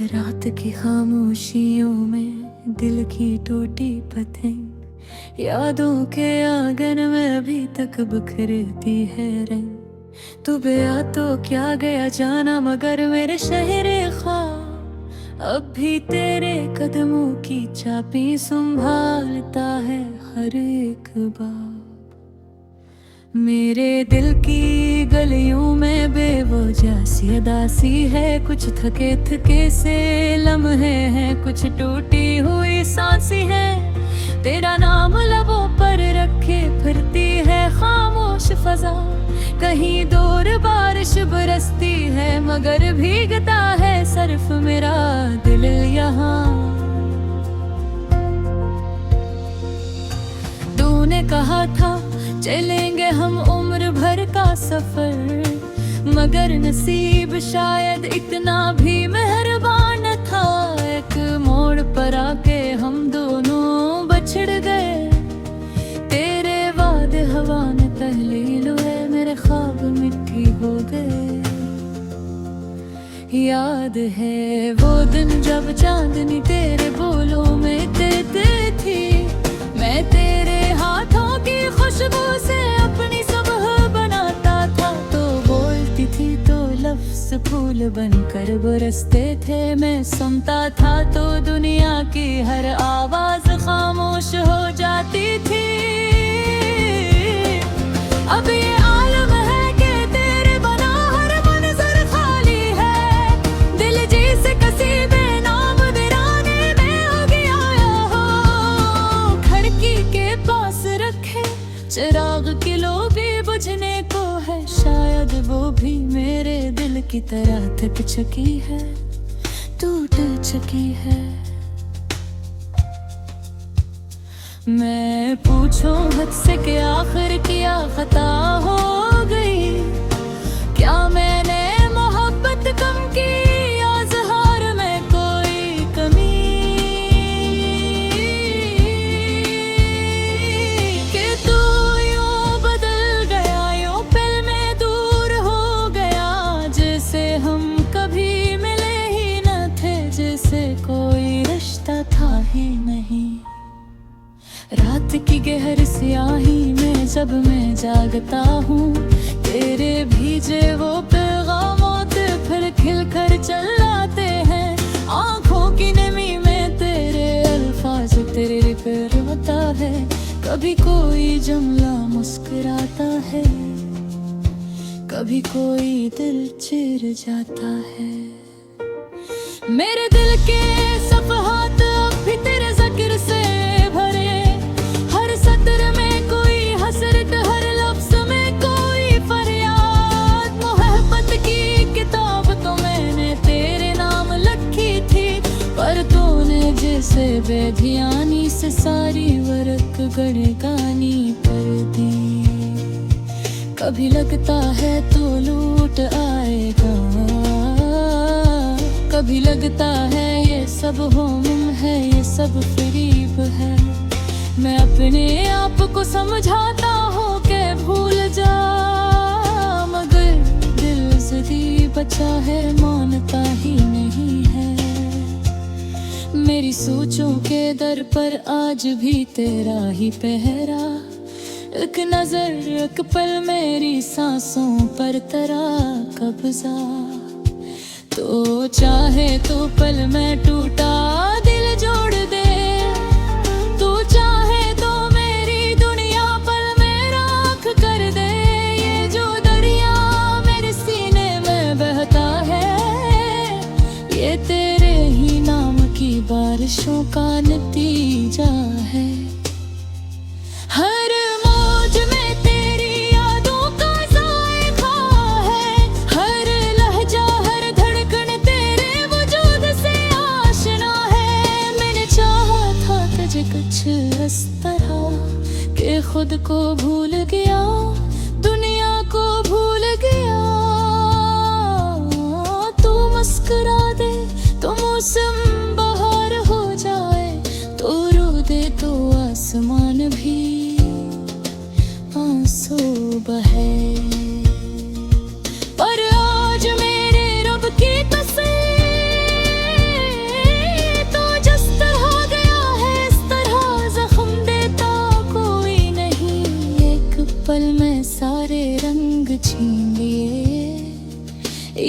रात की खामोशियों में दिल की टूटी पतंग, यादों के आंगन में अभी तक बिखरती है रंग। तू गया तो क्या गया जाना, मगर मेरे शहरे ख्वाब अब भी तेरे कदमों की चाबी संभालता है हर एक बार। मेरे दिल की गलियों में बेवजह सी उदासी है, कुछ थके थके से लम्हे हैं, कुछ टूटी हुई सांसी है। तेरा नाम लबों पर रखे फिरती है खामोश फजा, कहीं दूर बारिश बरसती है मगर भीगता है सिर्फ मेरा दिल यहाँ। तूने कहा था चलेंगे हम उम्र भर का सफर, मगर नसीब शायद इतना भी मेहरबान था। एक मोड़ पर आके हम दोनों बछड़ गए, तेरे वादे हवा ने तहलील हुए, मेरे ख्वाब मिट्टी हो गए। याद है वो दिन जब चांदनी तेरे बोलों में देते थी, मैं तेरे हाथों की खुशबू से अपनी सुबह बनाता था। तो बोलती थी तो लफ्ज़ फूल बनकर बरसते थे, मैं सुनता था तो दुनिया की हर आवाज खामोश हो जाती थी। अब ये आलम है कि तेरे बना हर मंजर खाली है, दिल जिसे कसी बेनाम वीराने में हो गया हो। खिड़की के पास रखे चिराग की लो भी बुझने को है, शायद वो भी मेरे दिल की तरह थक चुकी है, टूट चुकी है। मैं पूछूं हद से कि आखिर क्या खता हो गई, क्या मैंने मोहब्बत कम की, इज़हार में कोई कमी, कि तू यूं बदल गया, यूं पल में दूर हो गया, जैसे हम कभी मिले ही न थे, जैसे कोई रिश्ता था ही नहीं। रात की गहर स्याही में जब मैं जागता हूँ, तेरे भीजे वो पैगामात फिर खिल कर चलाते हैं। आँखों की नमी में तेरे अल्फाज तेरे पर होता है, कभी कोई जुमला मुस्कुराता है, कभी कोई दिल चिर जाता है। मेरे दिल के सफ़हात अब भी तेरे ज़िक्र से भरे, हर सत्र में कोई हसरत, हर लफ्ज़ में कोई फरियाद। मोहब्बत की किताब तो मैंने तेरे नाम लिखी थी, पर तूने जैसे बेध्यानी से सारी वर्क गड़गानी कर दी। कभी लगता है तो लूट आएगा, कभी लगता है ये सब होम है, ये सब फरीब है। मैं अपने आप को समझाता हूँ कि भूल जा, मगर दिल ज़िद्दी बचा है, मानता ही नहीं है। मेरी सोचों के दर पर आज भी तेरा ही पहरा, एक नजर एक पल मेरी सांसों पर तेरा कब्जा। तो चाहे तो पल में टूटा दिल जोड़ दे, तू चाहे तो मेरी दुनिया पल में राख कर दे। ये जो दरिया मेरे सीने में बहता है, ये तेरे ही नाम की बारिशों का नतीजा है। हर मौज में तेरी यादों का जायका है, हर लहजा हर धड़कन तेरे वजूद से आशना है। मैंने चाहा था तुझे कुछ इस तरह कि खुद को भूल गया, दुनिया को भूल गया। तू मुस्कुरा दे तो मौसम बहार हो जाए, तो रो दे तो आसमान भी आंसू बहे। पर आज मेरे रब की तस्वीर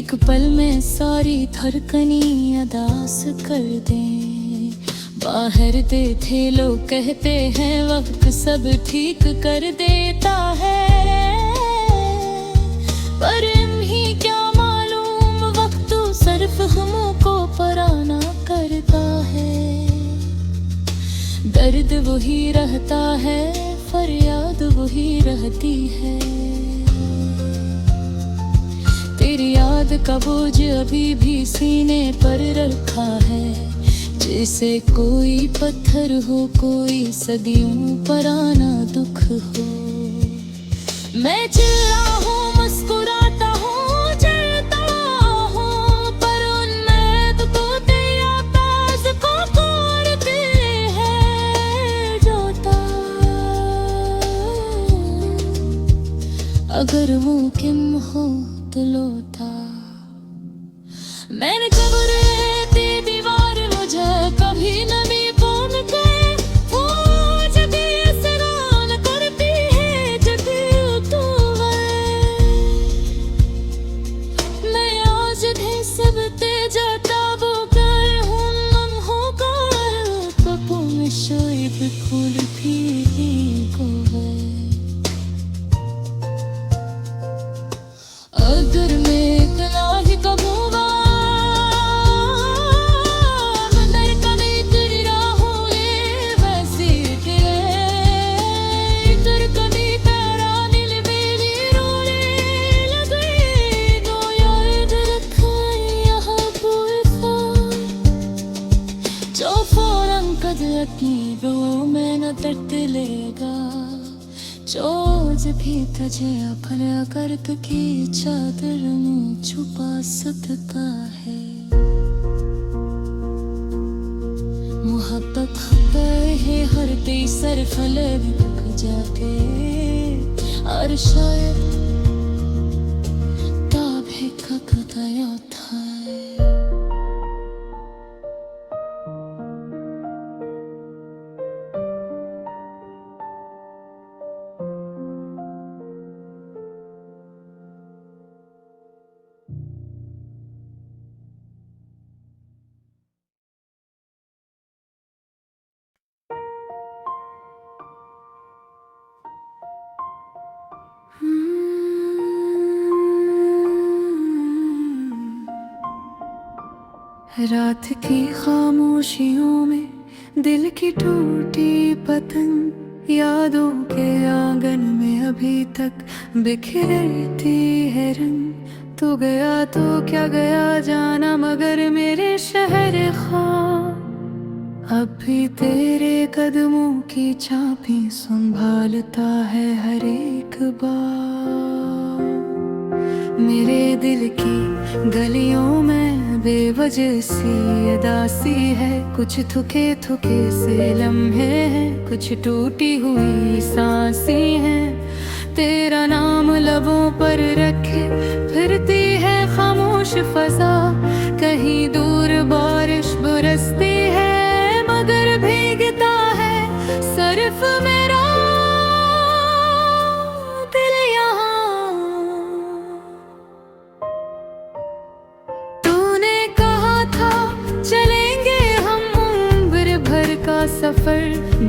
एक पल में सारी धड़कनी अदास कर दे। बाहर दे थे लोग कहते हैं वक्त सब ठीक कर देता है, पर इन्हीं क्या मालूम वक्त सिर्फ हमको पराना करता है। दर्द वही रहता है, फरियाद वही रहती है। तेरी याद का बोझ अभी भी सीने पर रखा है, जैसे कोई पत्थर हो, कोई सदियों पराना दुख हो। मैं चिल्ला हूँ, मुस्कुराता हूँ, जलता हूँ, पर उम्मीद को तेरा पास को तोड़ते हैं जोता। अगर मुमकिन हो तो लौटा। मैंने जब रहती दीवार मुझे कभी नमी पहुंच गए, वो जब इसरार करती है जब तू मैं आज भी सब तेज ताब कर हूँ, लम्हों का कपों में शायद फूल भी को है। अगर मैं इतना ही कबूवा मंदिर कभी तेरी राहों में वैसी तेरे इधर कभी पैरा नील बेली रोने लगे दो याद रखें यहाँ पूरा जो फौरन कदर की वो मैं न तड़लेगा। जोज भी तुझे अपने गर्द की चादर में छुपा सकता है। मोहब्बत है हर तीसर फल बिक जाके, और शायद ताबे का गया था। रात की खामोशियों में दिल की टूटी पतंग, यादों के आंगन में अभी तक बिखरती है रंग। तू गया तो क्या गया जाना, मगर मेरे शहर ख्वाब अब भी तेरे कदमों की छापें संभालता है हर एक बार। मेरे दिल की गलियों में बेवजह सी उदासी है, कुछ थुके थुके से लम्हे हैं, कुछ टूटी हुई सांसें हैं। तेरा नाम लबों पर रखे फिरती है खामोश फजा, कहीं दूर बारिश बरसती है मगर भीगता है सिर्फ मेरा दिल यहाँ। तूने कहा था चलेंगे हम उम्र भर का सफर,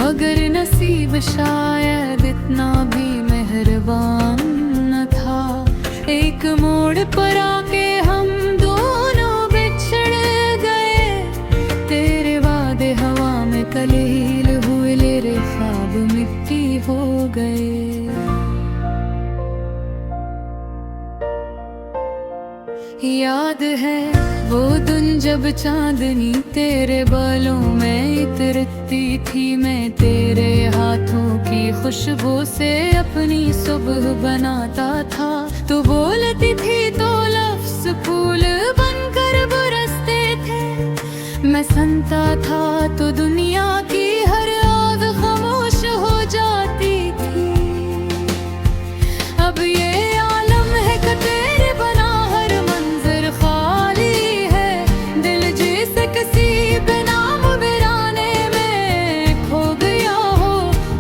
मगर नसीब शायद इतना भी मेहरबान न था। एक मोड़ पर आके हम दोनों बिछड़ गए, तेरे वादे हवा में कलील हुए, मेरे ख्वाब मिट्टी हो गए। याद है वो दिन जब चांदनी तेरे बालों में इतरती थी, मैं तेरे हाथों की खुशबू से अपनी सुबह बनाता था। तू बोलती थी तो लफ्ज़ फूल बनकर बरसते थे, मैं सुनता था तो दुनिया की हर आग खामोश हो जाती थी। अब ये आलम है कि तेरे बना हर मंजर खाली है, दिल जैसे किसी बेनाम वीराने में खो गया हो।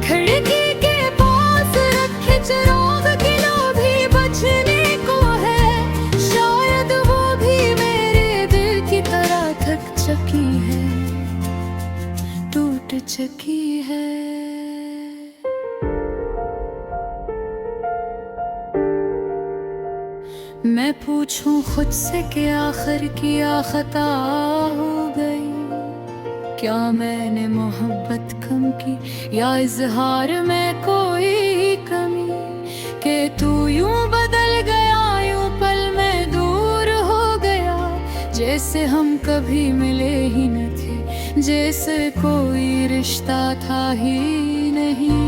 खिड़की के पास रखे चिराग की लो भी बचने को है, शायद वो मैं पूछूं खुद से कि आखिर क्या खता हो गई, क्या मैंने मोहब्बत कम की या इजहार में कोई कमी, कि तू यूं बदल गया, यूं पल में दूर हो गया, जैसे हम कभी मिले ही न थे, जैसे कोई रिश्ता था ही नहीं।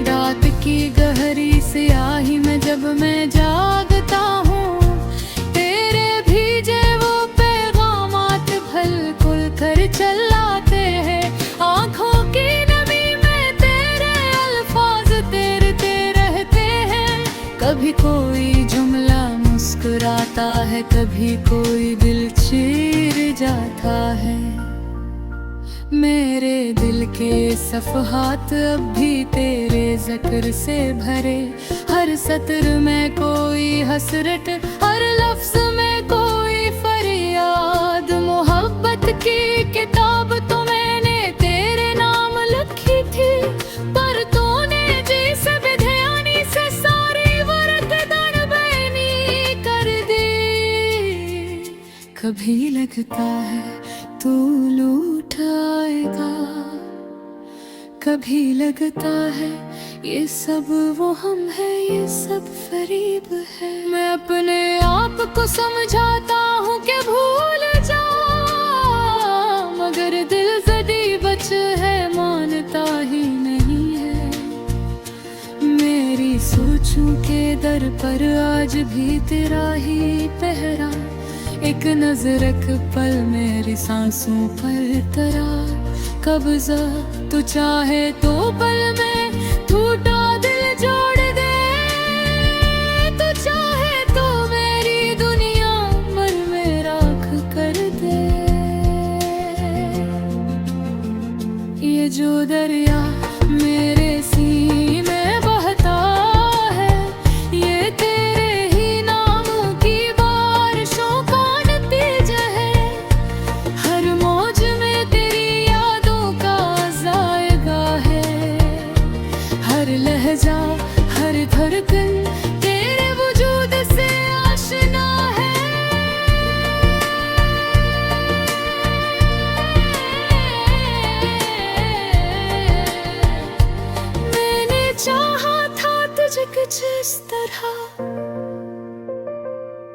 रात की गहरी स्याही में जब मैं जागता हूँ, तेरे भेजे वो पैगामात भल खुल कर चलाते हैं। आँखों की नमी में तेरे अल्फाज तैरते रहते हैं। कभी कोई जुमला मुस्कुराता है, कभी कोई दिल चीर जाता है। मेरे दिल के सफ़हात अब भी तेरे ज़िक्र से भरे, हर सत्र में कोई हसरत, हर लफ्ज़ में कोई फरियाद। मोहब्बत की किताब तो मैंने तेरे नाम लिखी थी, पर तूने जैसे विधानी से सारी वर्क दड़बैनी कर दी। कभी लगता है तू लूट आएगा, कभी लगता है ये सब वो हम है, ये सब फरेब है। मैं अपने आप को समझाता हूँ कि भूल जा, मगर दिल जदी बच है, मानता ही नहीं है। मेरी सोचों के दर पर आज भी तेरा ही पहरा, एक नजर एक पल मेरी सांसों पर तरा। कब्जा तू चाहे तो पल में टूटा दिल जोड़ दे, तू चाहे तो मेरी दुनिया मन में राख कर दे। ये जो दरिया मेरे सीने में बहता है, ये तेरे ही नाम की बारिशों का नतीजा है। हर मौज में तेरी यादों का जायका है, हर लहजा हर धड़कन तेरे वजूद से आशना है। मैंने चाहा था तुझे कुछ इस तरह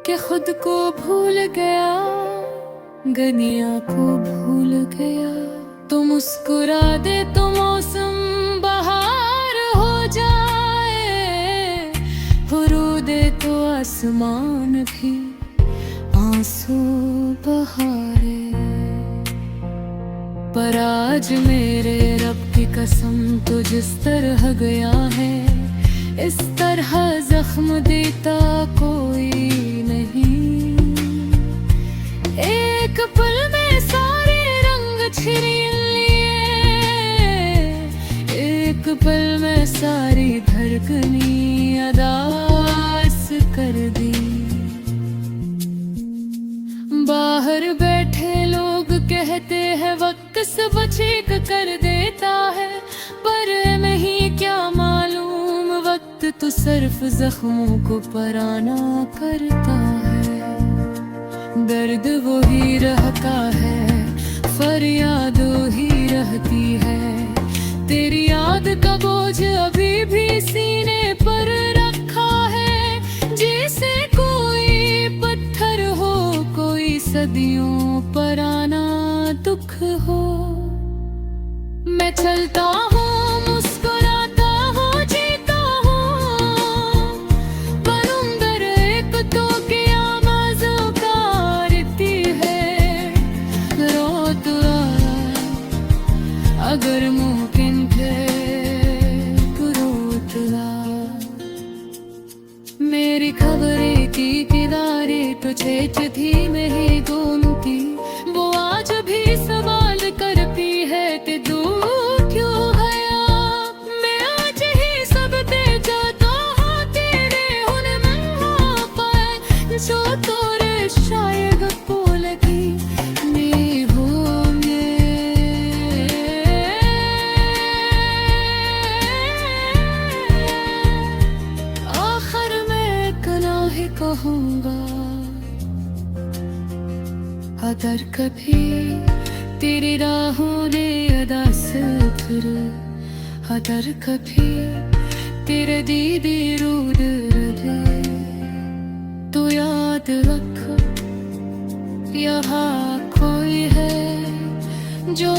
कि खुद को भूल गया, गनिया को भूल गया। तो मुस्कुरा दे तो मौसम बहार हो जाए, फुरू दे तो आसमान भी आंसू बहारे। पर आज मेरे रब की कसम तो जिस तरह गया है, इस तरह जख्म देता कोई नहीं। एक पल में सारे रंग छीन लिए, एक पल में सारी धड़कनी अदास कर दी। बाहर बैठे लोग कहते हैं वक्त सब ठीक कर देता है, पर मैं क्या मालूम वक्त तो सिर्फ जख्मों को पराना करता है। दर्द वो ही रहता है, फरियाद ही रहती है। तेरी याद का बोझ अभी भी सीने पर रखा है, जैसे कोई पत्थर हो, कोई सदियों पराना दुख हो। मैं चलता हूँ, मुस्कुराता हूँ, जीता हूँ, बरूंदर एक तो क़यामत कारती है। रोत अगर मुमकिन थे तो रोत मेरी खबरें की किनारे तो छेच थी मैं ही घूमती, वो आज भी सवाल करती है कि तू क्यों गया। मैं आज ही सब दे जाता हूँ तेरे हुन मंगा पाए, जो तोरे शायद बोल की नहीं होंगे। अगर कभी तेरी राहों ने अदा से फिर, अगर कभी तेरे दीदी रूद रहे, तो याद रख यहाँ कोई है जो